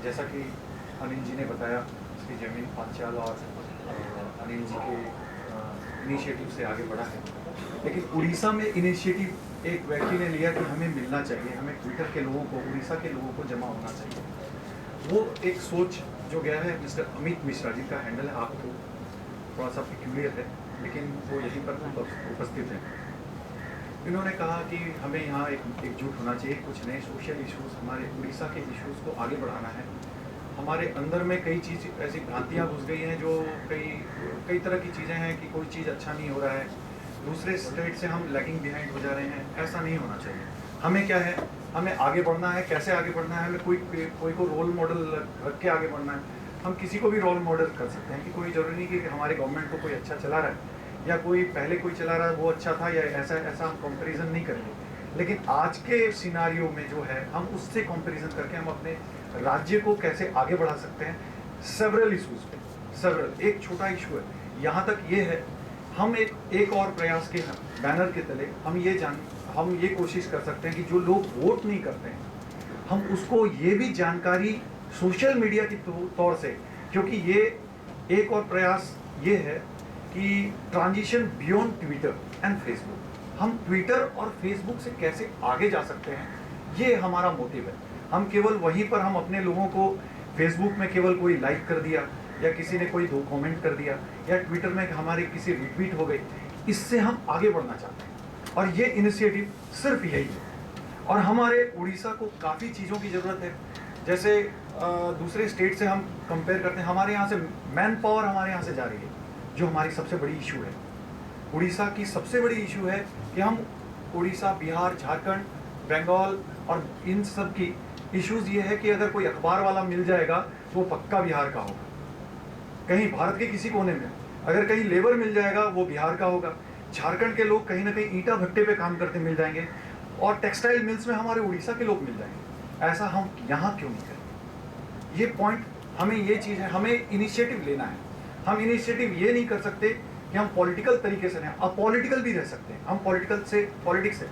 जैसा कि अनिल जी ने बताया, उसकी ज़मीन पांचाल और अनिल जी के इनिशिएटिव से आगे बढ़ा है। लेकिन उड़ीसा में इनिशिएटिव एक व्यक्ति ने लिया कि हमें मिलना चाहिए, हमें ट्विटर के लोगों को, उड़ीसा के लोगों को जमा होना चाहिए। वो एक सोच जो गया है मिस्टर अमित मिश्रा जी का हैंडल है, आपको थोड़ा सा पिक्यूलियर है, लेकिन वो यहीं पर उपस्थित है। इन्होंने कहा कि हमें यहाँ एकजुट होना चाहिए, कुछ नए सोशल इश्यूज़, हमारे उड़ीसा के इश्यूज़ को आगे बढ़ाना है। हमारे अंदर में कई चीज़ ऐसी भ्रांतियाँ घुस गई हैं, जो कई तरह की चीज़ें हैं कि कोई चीज़ अच्छा नहीं हो रहा है, दूसरे स्टेट से हम लैगिंग बिहाइंड हो जा रहे हैं। ऐसा नहीं होना चाहिए। हमें क्या है, हमें आगे बढ़ना है। कैसे आगे बढ़ना है? हमें कोई को रोल मॉडल रख के आगे बढ़ना है। हम किसी को भी रोल मॉडल कर सकते हैं कि कोई ज़रूरी नहीं कि हमारे गवर्नमेंट को कोई अच्छा चला रहा है या कोई पहले कोई चला रहा है वो अच्छा था, या ऐसा हम कंपैरिजन नहीं करेंगे। लेकिन आज के सिनारियो में जो है, हम उससे कंपैरिजन करके हम अपने राज्य को कैसे आगे बढ़ा सकते हैं। सेवरल इशूज़ पे, सेवरल, एक छोटा इशू है, यहाँ तक ये है, हम एक और प्रयास के बैनर के तले हम ये कोशिश कर सकते हैं कि जो लोग वोट नहीं करते हैं, हम उसको ये भी जानकारी सोशल मीडिया के तौर से, क्योंकि ये एक और प्रयास ये है कि transition beyond Twitter and Facebook, हम ट्विटर और फेसबुक से कैसे आगे जा सकते हैं, ये हमारा मोटिव है। हम केवल वहीं पर हम अपने लोगों को फेसबुक में केवल कोई लाइक कर दिया या किसी ने कोई 2 कमेंट कर दिया या ट्विटर में हमारे किसी रिट्वीट हो गई, इससे हम आगे बढ़ना चाहते हैं। और ये इनिशिएटिव सिर्फ यही है। और हमारे उड़ीसा को काफ़ी चीज़ों की ज़रूरत है। जैसे दूसरे स्टेट से हम कंपेयर करते हैं, हमारे यहाँ से मैन पावर हमारे यहाँ से जा रही है, जो हमारी सबसे बड़ी इशू है। उड़ीसा की सबसे बड़ी इशू है कि हम उड़ीसा, बिहार, झारखंड, बंगाल और इन सब की इश्यूज़ ये है कि अगर कोई अखबार वाला मिल जाएगा तो वो पक्का बिहार का होगा। कहीं भारत के किसी कोने में अगर कहीं लेबर मिल जाएगा वो बिहार का होगा। झारखंड के लोग कहीं ना कहीं ईंटा भट्टे पे काम करते मिल जाएंगे, और टेक्सटाइल मिल्स में हमारे उड़ीसा के लोग मिल जाएंगे। ऐसा हम यहाँ क्यों नहीं करेंगे? ये पॉइंट, हमें ये चीज़ है, हमें इनिशिएटिव लेना है। हम इनिशिएटिव ये नहीं कर सकते कि हम पॉलिटिकल तरीके से नहीं, अपॉलिटिकल भी रह सकते हैं। हम पॉलिटिक्स से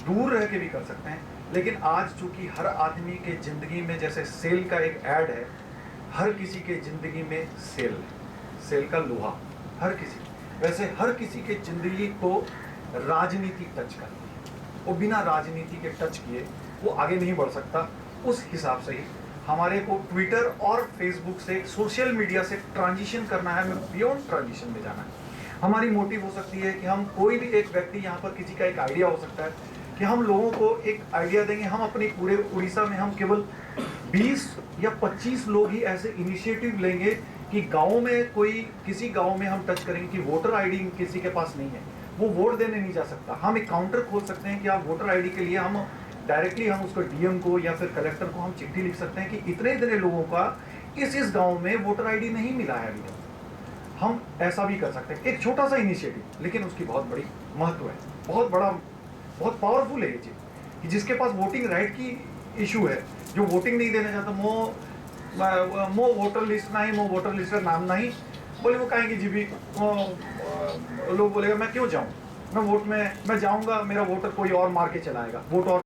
दूर रह के भी कर सकते हैं। लेकिन आज चूंकि हर आदमी के ज़िंदगी में, जैसे सेल का एक ऐड है, हर किसी के ज़िंदगी में सेल है, सेल का लोहा, हर किसी, वैसे हर किसी के ज़िंदगी को राजनीति टच करती है। वो बिना राजनीति के टच किए वो आगे नहीं बढ़ सकता। उस हिसाब से ही हमारे को ट्विटर और फेसबुक से, सोशल मीडिया से ट्रांजिशन करना है, हमें बियॉन्ड ट्रांजिशन में जाना है। हमारी मोटिव हो सकती है कि हम कोई भी एक व्यक्ति, यहाँ पर किसी का एक आइडिया हो सकता है कि हम लोगों को एक आइडिया देंगे। हम अपने पूरे उड़ीसा में हम केवल 20 या 25 लोग ही ऐसे इनिशिएटिव लेंगे कि गाँव में किसी गाँव में हम टच करेंगे कि वोटर आईडी किसी के पास नहीं है, वो वोट देने नहीं जा सकता। हम एक काउंटर खोल सकते हैं कि आप वोटर आईडी के लिए हम डायरेक्टली हम उसको डीएम को या फिर कलेक्टर को हम चिट्ठी लिख सकते हैं कि इतने इतने लोगों का इस गाँव में वोटर आईडी नहीं मिला है अभी तक। हम ऐसा भी कर सकते हैं, एक छोटा सा इनिशिएटिव, लेकिन उसकी बहुत बड़ी महत्व है, बहुत पावरफुल है ये चीज़ कि जिसके पास वोटिंग राइट की इशू है, जो वोटिंग नहीं देना चाहता, मो वोटर लिस्ट नहीं, मो वोटर लिस्ट का नाम नहीं, बोले वो कहेंगे जी भी, लोग बोलेगा मैं क्यों जाऊँ, मैं जाऊँगा, मेरा वोटर कोई और मार के चलाएगा, वोट और